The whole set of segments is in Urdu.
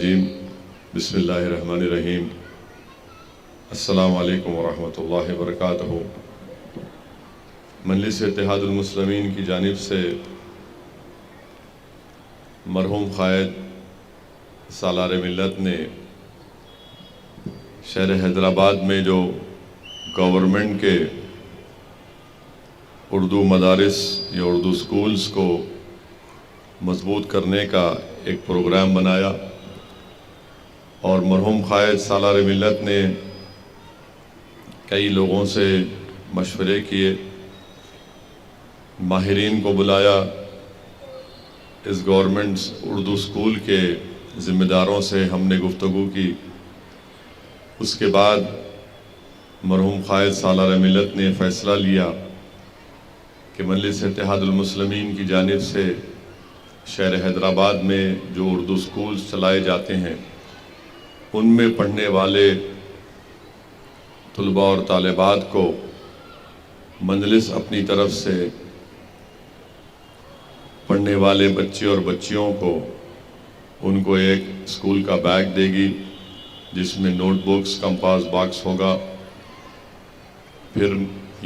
الرجیم بسم اللہ الرحمن الرحیم السلام علیکم ورحمۃ اللہ وبرکاتہ۔ مجلس اتحاد المسلمین کی جانب سے مرحوم قائد سالار ملت نے شہر حیدرآباد میں جو گورنمنٹ کے اردو مدارس یا اردو سکولز کو مضبوط کرنے کا ایک پروگرام بنایا، اور مرحوم قائد سالار ملت نے کئی لوگوں سے مشورے کیے، ماہرین کو بلایا، اس گورنمنٹ اردو سکول کے ذمہ داروں سے ہم نے گفتگو کی۔ اس کے بعد مرحوم قائد سالار ملت نے فیصلہ لیا کہ مجلس اتحاد المسلمین کی جانب سے شہر حیدرآباد میں جو اردو سکولز چلائے جاتے ہیں ان میں پڑھنے والے طلباء اور طالبات کو مجلس اپنی طرف سے پڑھنے والے بچے اور بچیوں کو ان کو ایک اسکول کا بیگ دے گی، جس میں نوٹ بکس، کمپاس باکس ہوگا۔ پھر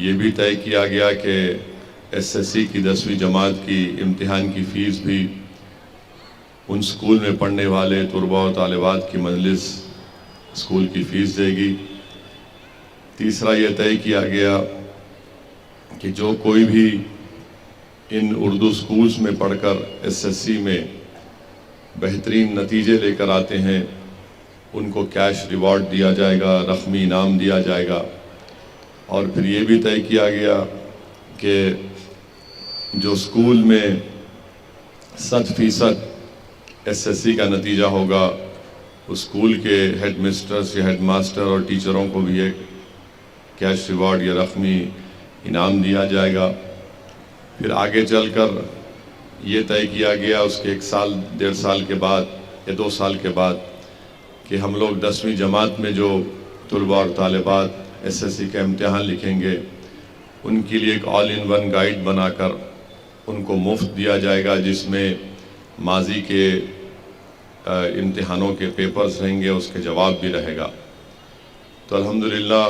یہ بھی طے کیا گیا کہ SSC کی 10ویں جماعت کی امتحان کی فیس بھی ان سکول میں پڑھنے والے طلباء و طالبات کی مجلس سکول کی فیس دے گی۔ تیسرا یہ طے کیا گیا کہ جو کوئی بھی ان اردو سکولز میں پڑھ کر SSC میں بہترین نتیجے لے کر آتے ہیں ان کو کیش ریوارڈ دیا جائے گا، رقمی انعام دیا جائے گا۔ اور پھر یہ بھی طے کیا گیا کہ جو سکول میں 100% SSC کا نتیجہ ہوگا، اس سکول کے ہیڈ مسٹرز یا ہیڈ ماسٹر اور ٹیچروں کو بھی ایک کیش ریوارڈ یا رقمی انعام دیا جائے گا۔ پھر آگے چل کر یہ طے کیا گیا اس کے 1 سال 1.5 سال کے بعد یا 2 سال کے بعد کہ ہم لوگ 10ویں جماعت میں جو طلباء اور طالبات SSC کا امتحان لکھیں گے ان کے لیے ایک آل ان ون گائیڈ بنا کر ان کو مفت دیا جائے گا، جس میں ماضی کے امتحانوں کے پیپرز رہیں گے، اس کے جواب بھی رہے گا۔ تو الحمدللہ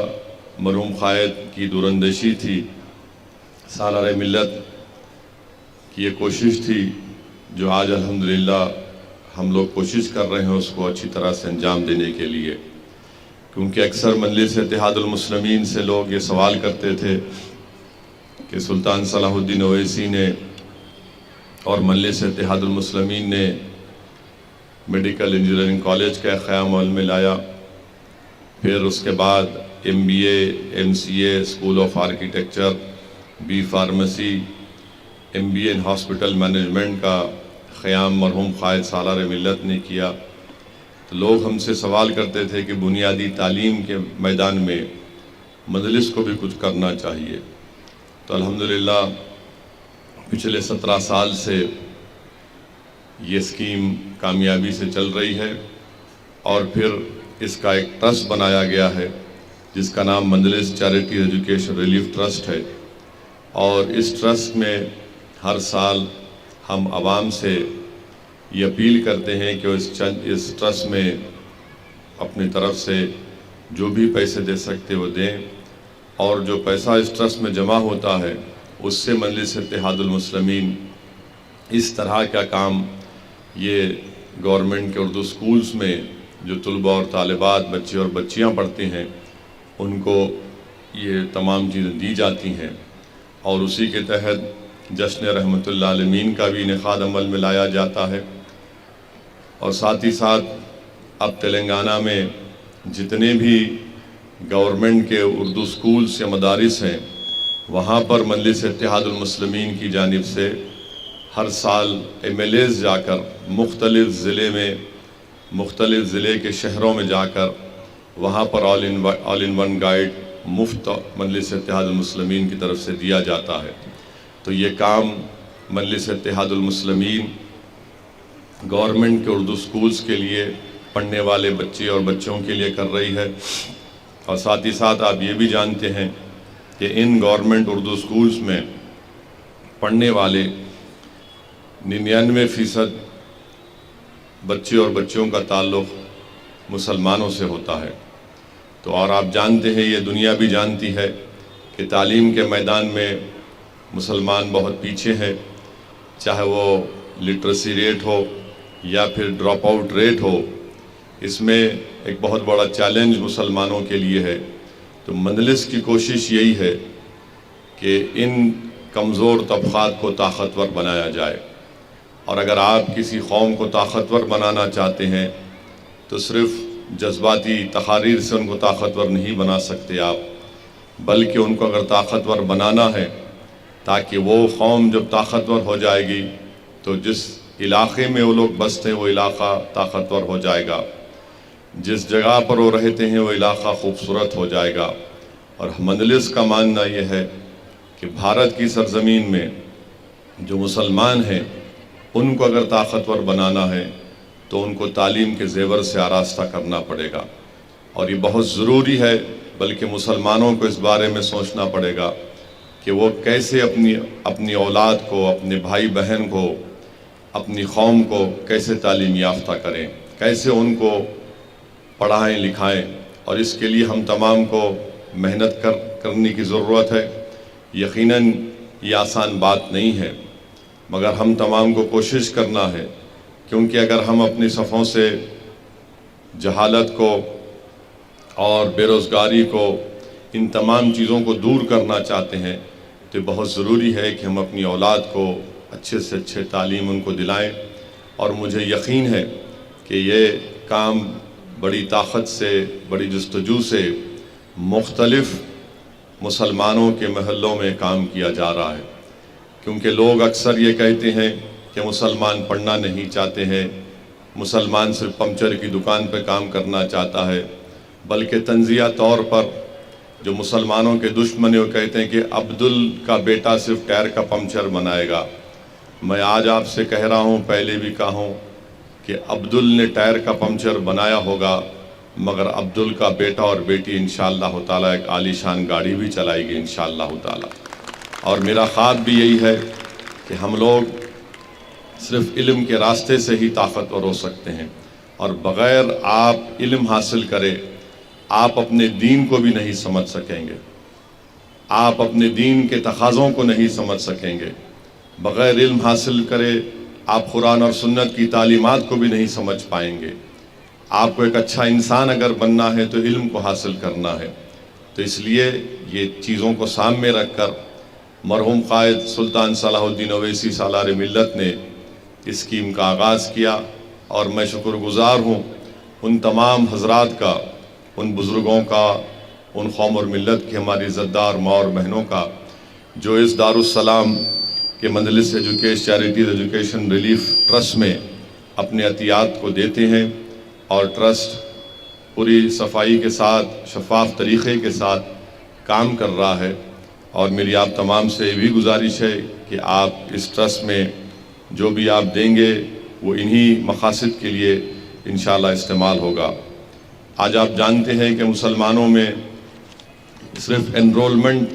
مرحوم قائد کی دوراندیشی تھی، سالار ملت کی یہ کوشش تھی جو آج الحمدللہ ہم لوگ کوشش کر رہے ہیں اس کو اچھی طرح سے انجام دینے کے لیے۔ کیونکہ اکثر مجلس اتحاد المسلمین سے لوگ یہ سوال کرتے تھے کہ سلطان صلاح الدین اویسی نے اور مجلس اتحاد المسلمین نے میڈیکل انجینئرنگ کالج کا قیام عمل میں لایا، پھر اس کے بعد MBA MCA school of architecture, B pharmacy, MBA in hospital management کا قیام مرحوم قائد سالار ملت نے کیا۔ تو لوگ ہم سے سوال کرتے تھے کہ بنیادی تعلیم کے میدان میں مجلس کو بھی کچھ کرنا چاہیے۔ تو الحمدللہ پچھلے 17 سال سے یہ اسکیم کامیابی سے چل رہی ہے، اور پھر اس کا ایک ٹرسٹ بنایا گیا ہے جس کا نام مجلس چیریٹی ایجوکیشن ریلیف ٹرسٹ ہے، اور اس ٹرسٹ میں ہر سال ہم عوام سے یہ اپیل کرتے ہیں کہ اس ٹرسٹ میں اپنی طرف سے جو بھی پیسے دے سکتے وہ دیں، اور جو پیسہ اس ٹرسٹ میں جمع ہوتا ہے اس سے مجلس اتحاد المسلمین اس طرح کا کام یہ گورنمنٹ کے اردو سکولز میں جو طلباء اور طالبات بچے اور بچیاں پڑھتے ہیں ان کو یہ تمام چیزیں دی جاتی ہیں، اور اسی کے تحت جشن رحمت اللہ عالمین کا بھی انعقاد عمل میں لایا جاتا ہے۔ اور ساتھ ہی ساتھ اب تلنگانہ میں جتنے بھی گورنمنٹ کے اردو سکولز یا مدارس ہیں وہاں پر مجلس اتحاد المسلمین کی جانب سے ہر سال MLAs جا کر مختلف ضلع کے شہروں میں جا کر وہاں پر آل ان ون گائیڈ مفت مجلس اتحاد المسلمین کی طرف سے دیا جاتا ہے۔ تو یہ کام مجلس اتحاد المسلمین گورنمنٹ کے اردو سکولز کے لیے پڑھنے والے بچے اور بچوں کے لیے کر رہی ہے، اور ساتھ ہی ساتھ آپ یہ بھی جانتے ہیں کہ ان گورنمنٹ اردو سکولز میں پڑھنے والے 99% بچے اور بچیوں کا تعلق مسلمانوں سے ہوتا ہے۔ تو اور آپ جانتے ہیں، یہ دنیا بھی جانتی ہے کہ تعلیم کے میدان میں مسلمان بہت پیچھے ہے، چاہے وہ لٹریسی ریٹ ہو یا پھر ڈراپ آؤٹ ریٹ ہو۔ اس میں ایک بہت بڑا چیلنج مسلمانوں کے لیے ہے۔ تو مجلس کی کوشش یہی ہے کہ ان کمزور طبقات کو طاقتور بنایا جائے، اور اگر آپ کسی قوم کو طاقتور بنانا چاہتے ہیں تو صرف جذباتی تقاریر سے ان کو طاقتور نہیں بنا سکتے آپ، بلکہ ان کو اگر طاقتور بنانا ہے تاکہ وہ قوم جب طاقتور ہو جائے گی تو جس علاقے میں وہ لوگ بستے ہیں وہ علاقہ طاقتور ہو جائے گا، جس جگہ پر وہ رہتے ہیں وہ علاقہ خوبصورت ہو جائے گا۔ اور مجلس کا ماننا یہ ہے کہ بھارت کی سرزمین میں جو مسلمان ہیں ان کو اگر طاقتور بنانا ہے تو ان کو تعلیم کے زیور سے آراستہ کرنا پڑے گا، اور یہ بہت ضروری ہے، بلکہ مسلمانوں کو اس بارے میں سوچنا پڑے گا کہ وہ کیسے اپنی اولاد کو، اپنے بھائی بہن کو، اپنی قوم کو کیسے تعلیم یافتہ کریں، کیسے ان کو پڑھائیں لکھائیں۔ اور اس کے لیے ہم تمام کو محنت کرنے کی ضرورت ہے۔ یقیناً یہ آسان بات نہیں ہے، مگر ہم تمام کو کوشش کرنا ہے، کیونکہ اگر ہم اپنی صفوں سے جہالت کو اور بے روزگاری کو، ان تمام چیزوں کو دور کرنا چاہتے ہیں تو بہت ضروری ہے کہ ہم اپنی اولاد کو اچھے سے اچھے تعلیم ان کو دلائیں۔ اور مجھے یقین ہے کہ یہ کام بڑی طاقت سے، بڑی جستجو سے مختلف مسلمانوں کے محلوں میں کام کیا جا رہا ہے، کیونکہ لوگ اکثر یہ کہتے ہیں کہ مسلمان پڑھنا نہیں چاہتے ہیں، مسلمان صرف پنچر کی دکان پہ کام کرنا چاہتا ہے، بلکہ تنزیہ طور پر جو مسلمانوں کے دشمن ہیں وہ کہتے ہیں کہ عبدل کا بیٹا صرف ٹائر کا پنچر بنائے گا۔ میں آج آپ سے کہہ رہا ہوں، پہلے بھی کہا ہوں کہ عبدل نے ٹائر کا پنچر بنایا ہوگا، مگر عبدل کا بیٹا اور بیٹی انشاءاللہ تعالیٰ ایک عالی شان گاڑی بھی چلائے گی انشاءاللہ تعالیٰ۔ اور میرا خواب بھی یہی ہے کہ ہم لوگ صرف علم کے راستے سے ہی طاقتور ہو سکتے ہیں، اور بغیر آپ علم حاصل کرے آپ اپنے دین کو بھی نہیں سمجھ سکیں گے، آپ اپنے دین کے تقاضوں کو نہیں سمجھ سکیں گے۔ بغیر علم حاصل کرے آپ قرآن اور سنت کی تعلیمات کو بھی نہیں سمجھ پائیں گے۔ آپ کو ایک اچھا انسان اگر بننا ہے تو علم کو حاصل کرنا ہے۔ تو اس لیے یہ چیزوں کو سامنے رکھ کر مرحوم قائد سلطان صلاح الدین اویسی سالار ملت نے اس اسکیم کا آغاز کیا، اور میں شکر گزار ہوں ان تمام حضرات کا، ان بزرگوں کا، ان قوم اور ملت کی، ہماری عزتدار ماں اور بہنوں کا، جو اس دارالسلام کے مجلس چیریٹیز ایجوکیشن ریلیف ٹرسٹ میں اپنے عطیات کو دیتے ہیں، اور ٹرسٹ پوری صفائی کے ساتھ، شفاف طریقے کے ساتھ کام کر رہا ہے۔ اور میری آپ تمام سے یہ بھی گزارش ہے کہ آپ اس ٹرسٹ میں جو بھی آپ دیں گے وہ انہی مقاصد کے لیے انشاءاللہ استعمال ہوگا۔ آج آپ جانتے ہیں کہ مسلمانوں میں صرف انرولمنٹ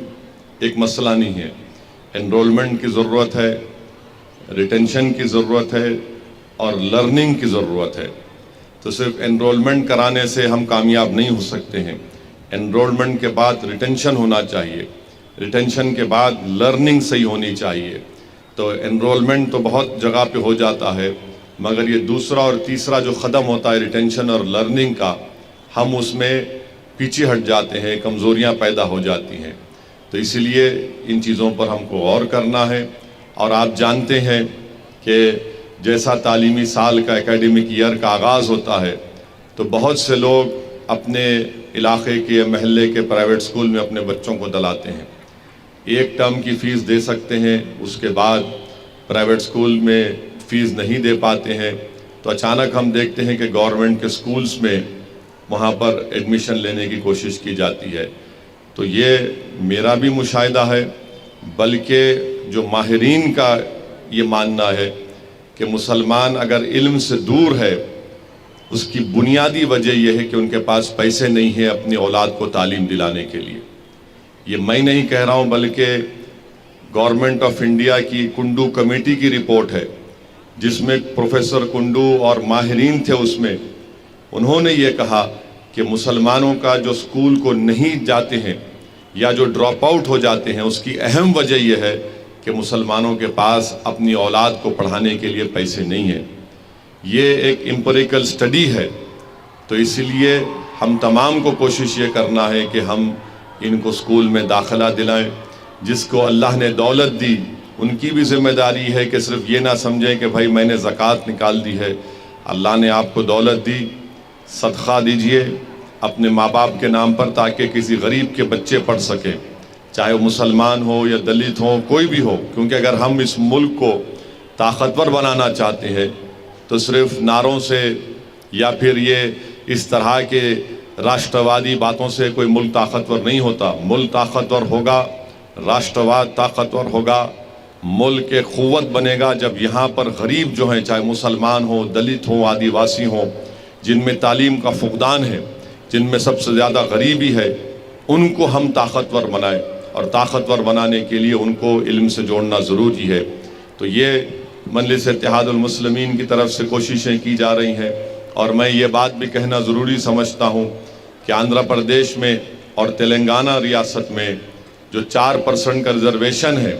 ایک مسئلہ نہیں ہے، انرولمنٹ کی ضرورت ہے، ریٹینشن کی ضرورت ہے، اور لرننگ کی ضرورت ہے۔ تو صرف انرولمنٹ کرانے سے ہم کامیاب نہیں ہو سکتے ہیں، انرولمنٹ کے بعد ریٹینشن ہونا چاہیے، ریٹینشن کے بعد لرننگ صحیح ہونی چاہیے۔ تو انرولمنٹ تو بہت جگہ پہ ہو جاتا ہے، مگر یہ دوسرا اور تیسرا جو قدم ہوتا ہے ریٹینشن اور لرننگ کا، ہم اس میں پیچھے ہٹ جاتے ہیں، کمزوریاں پیدا ہو جاتی ہیں۔ تو اسی لیے ان چیزوں پر ہم کو غور کرنا ہے۔ اور آپ جانتے ہیں کہ جیسا تعلیمی سال کا اکیڈمک ایئر کا آغاز ہوتا ہے تو بہت سے لوگ اپنے علاقے کے محلے کے پرائیویٹ سکول میں اپنے بچوں کو دلاتے ہیں، ایک ٹرم کی فیس دے سکتے ہیں، اس کے بعد پرائیویٹ سکول میں فیس نہیں دے پاتے ہیں، تو اچانک ہم دیکھتے ہیں کہ گورنمنٹ کے سکولز میں وہاں پر ایڈمیشن لینے کی کوشش کی جاتی ہے۔ تو یہ میرا بھی مشاہدہ ہے، بلکہ جو ماہرین کا یہ ماننا ہے کہ مسلمان اگر علم سے دور ہے، اس کی بنیادی وجہ یہ ہے کہ ان کے پاس پیسے نہیں ہیں اپنی اولاد کو تعلیم دلانے کے لیے۔ یہ میں نہیں کہہ رہا ہوں، بلکہ گورنمنٹ آف انڈیا کی کنڈو کمیٹی کی رپورٹ ہے جس میں پروفیسر کنڈو اور ماہرین تھے اس میں، انہوں نے یہ کہا کہ مسلمانوں کا جو اسکول کو نہیں جاتے ہیں یا جو ڈراپ آؤٹ ہو جاتے ہیں، اس کی اہم وجہ یہ ہے کہ مسلمانوں کے پاس اپنی اولاد کو پڑھانے کے لیے پیسے نہیں ہیں۔ یہ ایک امپیریکل سٹڈی ہے، تو اسی لیے ہم تمام کو کوشش یہ کرنا ہے کہ ہم ان کو اسکول میں داخلہ دلائیں۔ جس کو اللہ نے دولت دی، ان کی بھی ذمہ داری ہے کہ صرف یہ نہ سمجھیں کہ بھائی میں نے زکوٰۃ نکال دی ہے۔ اللہ نے آپ کو دولت دی، صدقہ دیجئے اپنے ماں باپ کے نام پر، تاکہ کسی غریب کے بچے پڑھ سکیں، چاہے وہ مسلمان ہو یا دلت ہو، کوئی بھی ہو۔ کیونکہ اگر ہم اس ملک کو طاقتور بنانا چاہتے ہیں تو صرف نعروں سے یا پھر یہ اس طرح کے راشٹروادی باتوں سے کوئی ملک طاقتور نہیں ہوتا۔ ملک طاقتور ہوگا، راشٹرواد طاقتور ہوگا، ملک ایک قوت بنے گا جب یہاں پر غریب جو ہیں، چاہے مسلمان ہوں، دلت ہوں، آدی واسی ہوں، جن میں تعلیم کا فقدان ہے، جن میں سب سے زیادہ غریبی ہے، ان کو ہم طاقتور بنائیں، اور طاقتور بنانے کے لیے ان کو علم سے جوڑنا ضروری ہے۔ تو یہ مجلس اتحاد المسلمین کی طرف سے کوششیں کی جا رہی ہیں، اور میں یہ بات بھی کہنا ضروری سمجھتا ہوں کہ آندھرا پردیش میں اور تلنگانہ ریاست میں جو 4% کا ریزرویشن ہے،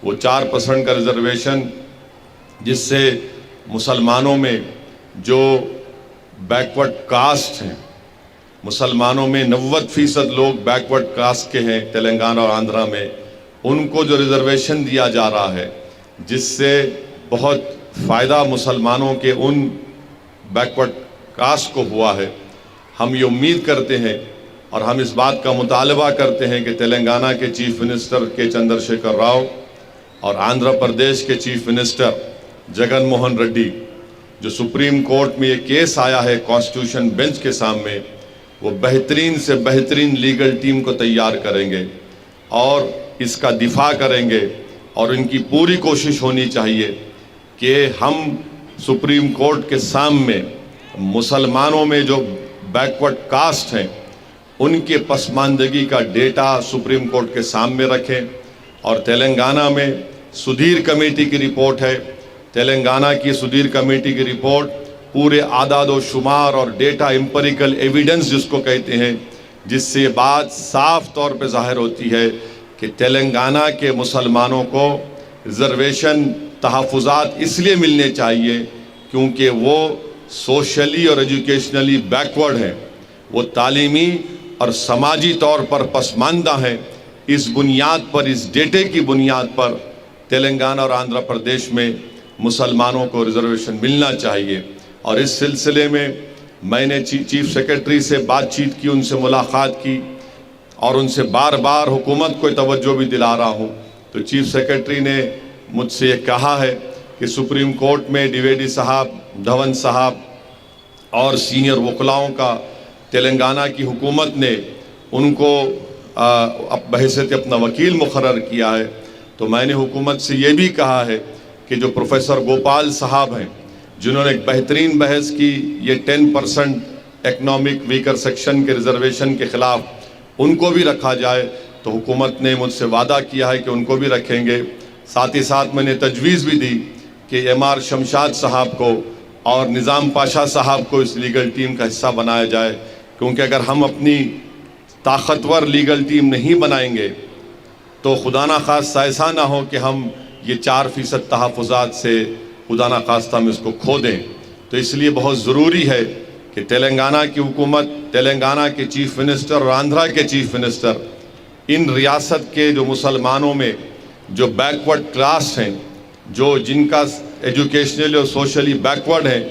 وہ 4% کا ریزرویشن جس سے مسلمانوں میں جو بیکورڈ کاسٹ ہیں، مسلمانوں میں 90% لوگ بیکورڈ کاسٹ کے ہیں تلنگانہ اور آندھرا میں، ان کو جو ریزرویشن دیا جا رہا ہے، جس سے بہت فائدہ مسلمانوں کے ان بیکورڈ کاسٹ کو ہوا ہے۔ ہم یہ امید کرتے ہیں اور ہم اس بات کا مطالبہ کرتے ہیں کہ تلنگانہ کے چیف منسٹر کے چندر شیکھر راؤ اور آندھرا پردیش کے چیف منسٹر جگن موہن ریڈی، جو سپریم کورٹ میں یہ کیس آیا ہے کانسٹیٹیوشن بینچ کے سامنے، وہ بہترین سے بہترین لیگل ٹیم کو تیار کریں گے اور اس کا دفاع کریں گے، اور ان کی پوری کوشش ہونی چاہیے کہ ہم سپریم کورٹ کے سامنے مسلمانوں میں جو بیکورڈ کاسٹ ہیں ان کے پسماندگی کا ڈیٹا سپریم کورٹ کے سامنے رکھیں۔ اور تلنگانہ میں سدھیر کمیٹی کی رپورٹ ہے، تلنگانہ کی سدھیر کمیٹی کی رپورٹ پورے اعداد و شمار اور ڈیٹا امپیریکل ایویڈنس جس کو کہتے ہیں، جس سے بات صاف طور پہ ظاہر ہوتی ہے کہ تلنگانہ کے مسلمانوں کو ریزرویشن تحفظات اس لیے ملنے چاہیے کیونکہ وہ سوشلی اور ایجوکیشنلی بیکورڈ ہیں، وہ تعلیمی اور سماجی طور پر پسماندہ ہیں۔ اس بنیاد پر، اس ڈیٹے کی بنیاد پر تلنگانہ اور آندھرا پردیش میں مسلمانوں کو ریزرویشن ملنا چاہیے۔ اور اس سلسلے میں میں نے چیف سیکرٹری سے بات چیت کی، ان سے ملاقات کی، اور ان سے بار بار حکومت کو توجہ بھی دلا رہا ہوں۔ تو چیف سیکرٹری نے مجھ سے یہ کہا ہے کہ سپریم کورٹ میں ڈیویڈی صاحب، دھون صاحب اور سینئر وکلاؤں کا تلنگانہ کی حکومت نے ان کو بحیثیت اپنا وکیل مقرر کیا ہے۔ تو میں نے حکومت سے یہ بھی کہا ہے کہ جو پروفیسر گوپال صاحب ہیں، جنہوں نے ایک بہترین بحث کی یہ 10% اکنامک ویکر سیکشن کے ریزرویشن کے خلاف، ان کو بھی رکھا جائے۔ تو حکومت نے مجھ سے وعدہ کیا ہے کہ ان کو بھی رکھیں گے۔ ساتھ ہی ساتھ میں نے تجویز بھی دی کہ MR شمشاد صاحب کو اور نظام پاشا صاحب کو اس لیگل ٹیم کا حصہ بنایا جائے، کیونکہ اگر ہم اپنی طاقتور لیگل ٹیم نہیں بنائیں گے تو خدا نخواستہ ایسا نہ ہو کہ ہم یہ 4% تحفظات سے خدا نخواستہ ہم اس کو کھو دیں۔ تو اس لیے بہت ضروری ہے کہ تلنگانہ کی حکومت، تلنگانہ کے چیف منسٹر اور آندھرا کے چیف منسٹر ان ریاست کے جو مسلمانوں میں جو بیکورڈ کلاس ہیں، جو جن کا ایجوکیشنلی اور سوشلی بیکورڈ ہیں،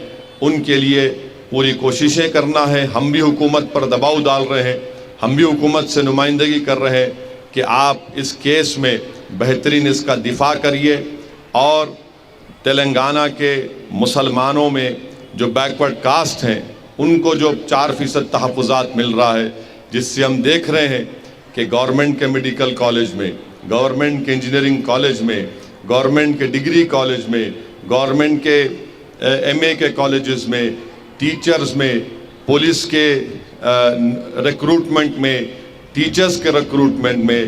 ان کے لیے پوری کوششیں کرنا ہے۔ ہم بھی حکومت پر دباؤ ڈال رہے ہیں، ہم بھی حکومت سے نمائندگی کر رہے ہیں کہ آپ اس کیس میں بہترین اس کا دفاع کریے، اور تلنگانہ کے مسلمانوں میں جو بیکورڈ کاسٹ ہیں ان کو جو 4% تحفظات مل رہا ہے، جس سے ہم دیکھ رہے ہیں کہ گورنمنٹ کے میڈیکل کالج میں، گورنمنٹ کے انجینئرنگ کالج میں، گورنمنٹ کے ڈگری کالج میں، گورنمنٹ کے MA کے کالجز میں، ٹیچرز میں، پولیس کے ریکروٹمنٹ میں، ٹیچرز کے ریکروٹمنٹ میں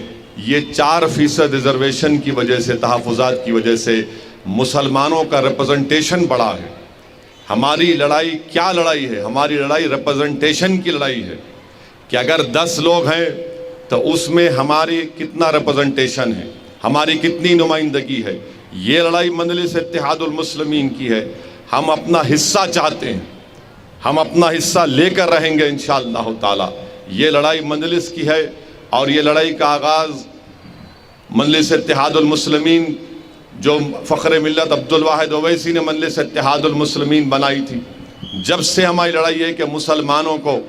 یہ 4% ریزرویشن کی وجہ سے، تحفظات کی وجہ سے مسلمانوں کا ریپرزنٹیشن بڑا ہے. ہماری لڑائی کیا لڑائی ہے؟ ہماری لڑائی ریپرزنٹیشن کی لڑائی ہے کہ اگر 10 لوگ ہیں تو اس میں ہماری کتنا ریپرزنٹیشن ہے، ہماری کتنی نمائندگی ہے. یہ لڑائی مجلس اتحاد المسلمین کی ہے. ہم اپنا حصہ چاہتے ہیں، ہم اپنا حصہ لے کر رہیں گے انشاءاللہ تعالی. یہ لڑائی مجلس کی ہے اور یہ لڑائی کا آغاز مجلس اتحاد المسلمین جو فخر ملت عبدالواحد اویسی نے مجلس اتحاد المسلمین بنائی تھی، جب سے ہماری لڑائی ہے کہ مسلمانوں کو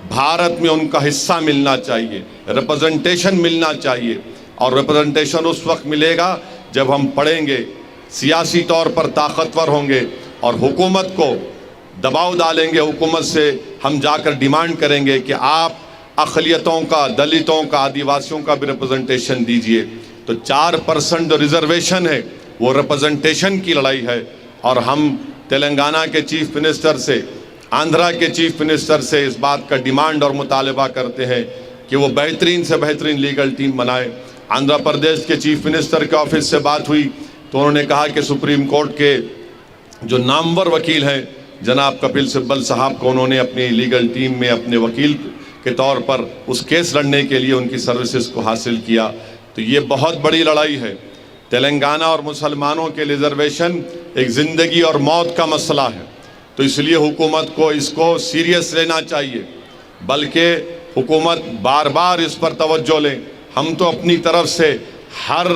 بھارت میں ان کا حصہ ملنا چاہیے، ریپرزنٹیشن ملنا چاہیے. اور ریپرزنٹیشن اس وقت ملے گا جب ہم پڑھیں گے، سیاسی طور پر طاقتور ہوں گے اور حکومت کو دباؤ ڈالیں گے. حکومت سے ہم جا کر ڈیمانڈ کریں گے کہ آپ اقلیتوں کا، دلتوں کا، آدیواسیوں کا بھی ریپرزنٹیشن دیجئے. تو 4% جو ریزرویشن ہے وہ ریپرزنٹیشن کی لڑائی ہے. اور ہم تلنگانہ کے چیف منسٹر سے، آندھرا کے چیف منسٹر سے اس بات کا ڈیمانڈ اور مطالبہ کرتے ہیں کہ وہ بہترین سے بہترین لیگل ٹیم بنائے. آندھرا پردیش کے چیف منسٹر کے آفس سے بات ہوئی تو انہوں نے کہا کہ سپریم کورٹ کے جو نامور وکیل ہیں جناب کپل سبل صاحب کو انہوں نے اپنی لیگل ٹیم میں اپنے وکیل کے طور پر اس کیس لڑنے کے لیے ان کی سروسز کو حاصل کیا. تو یہ بہت بڑی لڑائی ہے. تلنگانہ اور مسلمانوں کے ریزرویشن ایک زندگی اور موت کا مسئلہ ہے. تو اس لیے حکومت کو اس کو سیریس لینا چاہیے، بلکہ حکومت بار بار اس پر توجہ لیں. ہم تو اپنی طرف سے ہر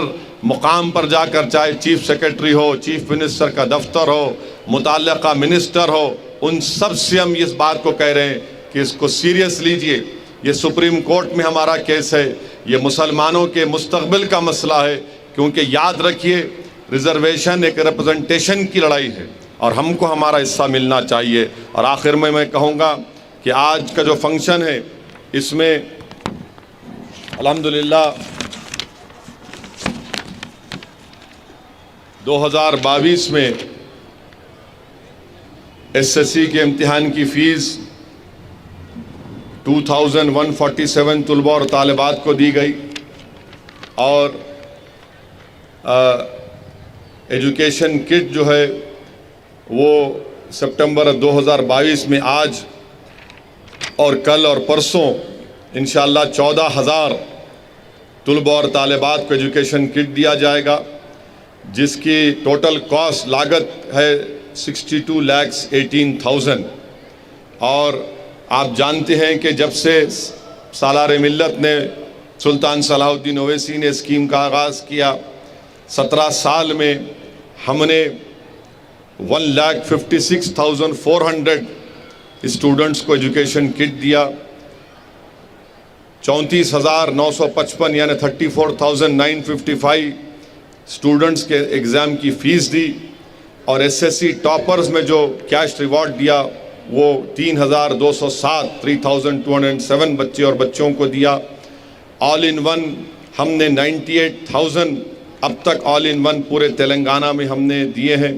مقام پر جا کر، چاہے چیف سیکرٹری ہو، چیف منسٹر کا دفتر ہو، متعلقہ منسٹر ہو، ان سب سے ہم اس بات کو کہہ رہے ہیں کہ اس کو سیریس لیجئے. یہ سپریم کورٹ میں ہمارا کیس ہے، یہ مسلمانوں کے مستقبل کا مسئلہ ہے. کیونکہ یاد رکھیے، ریزرویشن ایک ریپرزنٹیشن کی لڑائی ہے اور ہم کو ہمارا حصہ ملنا چاہیے. اور آخر میں کہوں گا کہ آج کا جو فنکشن ہے اس میں الحمدللہ 2022 میں SSC کے امتحان کی فیس 2147 طلباء اور طالبات کو دی گئی اور ایجوکیشن کٹ جو ہے وہ سپٹمبر 2022 میں آج اور کل اور پرسوں انشاءاللہ 14,000 طلباء اور طالبات کو ایجوکیشن کٹ دیا جائے گا، جس کی ٹوٹل کاسٹ لاگت ہے 62,18,000. اور آپ جانتے ہیں کہ جب سے سالار ملت نے سلطان صلاح الدین اویسی نے اسکیم کا آغاز کیا، 17 سال میں ہم نے 1,56,400 اسٹوڈنٹس کو ایجوکیشن کٹ دیا. 34,955 یعنی 34,955 اسٹوڈنٹس کے ایگزام کی فیس دی. اور SSC ٹاپرز میں جو کیش ریوارڈ دیا وہ 3,207 3,207 بچے اور بچوں کو دیا. آل ان ون ہم نے 98,000 اب تک آل ان ون پورے تلنگانہ میں ہم نے دیے ہیں.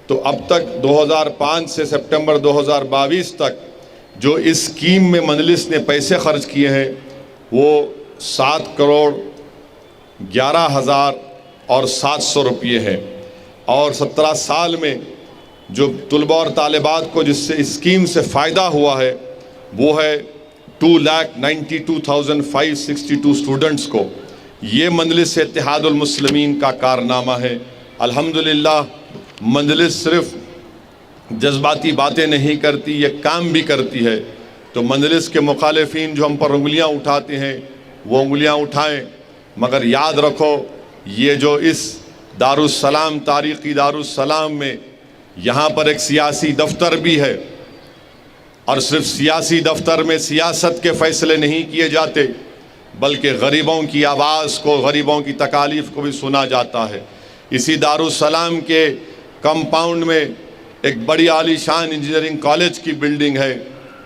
تو اب تک 2005 سے سپٹمبر 2022 تک جو اس اسکیم میں مجلس نے پیسے خرچ کیے ہیں وہ 7,11,700 روپیے ہیں. اور 17 سال میں جو طلباء اور طالبات کو جس سے اسکیم سے فائدہ ہوا ہے وہ ہے 2,92,562 اسٹوڈنٹس کو. یہ مجلس اتحاد المسلمین کا کارنامہ ہے. الحمدللہ مجلس صرف جذباتی باتیں نہیں کرتی، یہ کام بھی کرتی ہے. تو مجلس کے مخالفین جو ہم پر انگلیاں اٹھاتے ہیں وہ انگلیاں اٹھائیں، مگر یاد رکھو یہ جو اس دارالسلام تاریخی دارالسلام میں یہاں پر ایک سیاسی دفتر بھی ہے، اور صرف سیاسی دفتر میں سیاست کے فیصلے نہیں کیے جاتے بلکہ غریبوں کی آواز کو، غریبوں کی تکالیف کو بھی سنا جاتا ہے. اسی دارالسلام کے کمپاؤنڈ میں ایک بڑی عالی شان انجینئرنگ کالج کی بلڈنگ ہے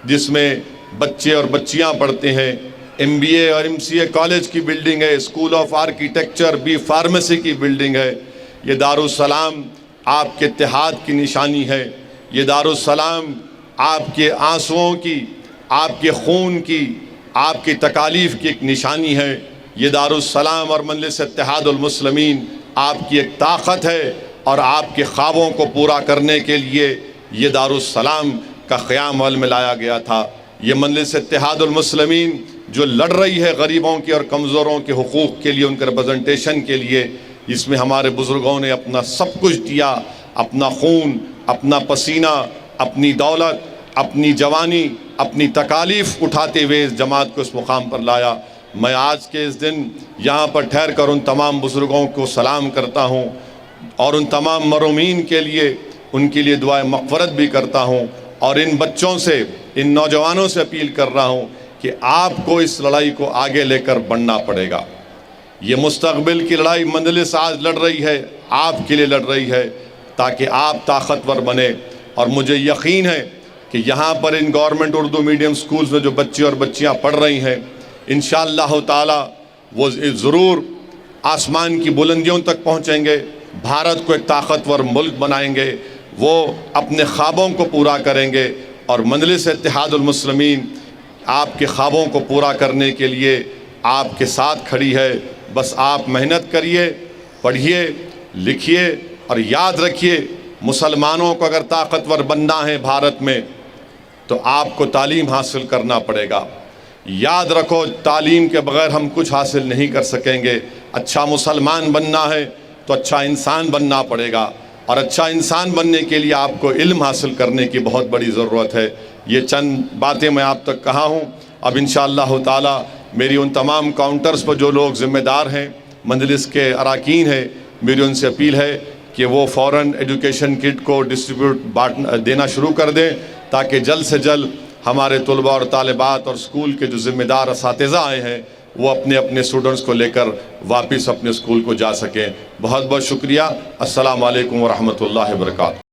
جس میں بچے اور بچیاں پڑھتے ہیں. MBA اور MCA کالج کی بلڈنگ ہے، اسکول آف آرکیٹیکچر بھی فارمیسی کی بلڈنگ ہے. یہ دارالسلام آپ کے اتحاد کی نشانی ہے. یہ دارالسلام آپ کے آنسوؤں کی، آپ کے خون کی، آپ کی تکالیف کی ایک نشانی ہے. یہ دارالسلام اور مجلس اتحاد المسلمین آپ کی ایک طاقت ہے، اور آپ کے خوابوں کو پورا کرنے کے لیے یہ دارالسلام کا قیام عمل میں لایا گیا تھا۔ یہ مجلس اتحاد المسلمین جو لڑ رہی ہے غریبوں کے اور کمزوروں کے حقوق کے لیے، ان کے ریپرزنٹیشن کے لیے، اس میں ہمارے بزرگوں نے اپنا سب کچھ دیا، اپنا خون، اپنا پسینہ، اپنی دولت، اپنی جوانی، اپنی تکالیف اٹھاتے ہوئے اس جماعت کو اس مقام پر لایا۔ میں آج کے اس دن یہاں پر ٹھہر کر ان تمام بزرگوں کو سلام کرتا ہوں اور ان تمام مرحومین کے لیے ان کے لیے دعائے مغفرت بھی کرتا ہوں، اور ان بچوں سے، ان نوجوانوں سے اپیل کر رہا ہوں کہ آپ کو اس لڑائی کو آگے لے کر بڑھنا پڑے گا۔ یہ مستقبل کی لڑائی مجلس آج لڑ رہی ہے، آپ کے لیے لڑ رہی ہے تاکہ آپ طاقتور بنے۔ اور مجھے یقین ہے کہ یہاں پر ان گورنمنٹ اردو میڈیم سکولز میں جو بچے اور بچیاں پڑھ رہی ہیں، انشاءاللہ تعالی وہ ضرور آسمان کی بلندیوں تک پہنچیں گے، بھارت کو ایک طاقتور ملک بنائیں گے، وہ اپنے خوابوں کو پورا کریں گے، اور مجلس اتحاد المسلمین آپ کے خوابوں کو پورا کرنے کے لیے آپ کے ساتھ کھڑی ہے۔ بس آپ محنت کریے، پڑھیے، لکھیے اور یاد رکھیے، مسلمانوں کو اگر طاقتور بننا ہے بھارت میں تو آپ کو تعلیم حاصل کرنا پڑے گا۔ یاد رکھو، تعلیم کے بغیر ہم کچھ حاصل نہیں کر سکیں گے۔ اچھا مسلمان بننا ہے تو اچھا انسان بننا پڑے گا، اور اچھا انسان بننے کے لیے آپ کو علم حاصل کرنے کی بہت بڑی ضرورت ہے۔ یہ چند باتیں میں آپ تک کہا ہوں۔ اب انشاءاللہ تعالی میری ان تمام کاؤنٹرز پر جو لوگ ذمہ دار ہیں، مجلس کے اراکین ہیں، میری ان سے اپیل ہے کہ وہ فوراً ایجوکیشن کٹ کو دینا شروع کر دیں، تاکہ جلد سے جلد ہمارے طلباء اور طالبات اور اسکول کے جو ذمہ دار اساتذہ آئے ہیں وہ اپنے اپنے اسٹوڈنٹس کو لے کر واپس اپنے اسکول کو جا سکیں۔ بہت بہت شکریہ۔ السلام علیکم ورحمۃ اللہ وبرکاتہ۔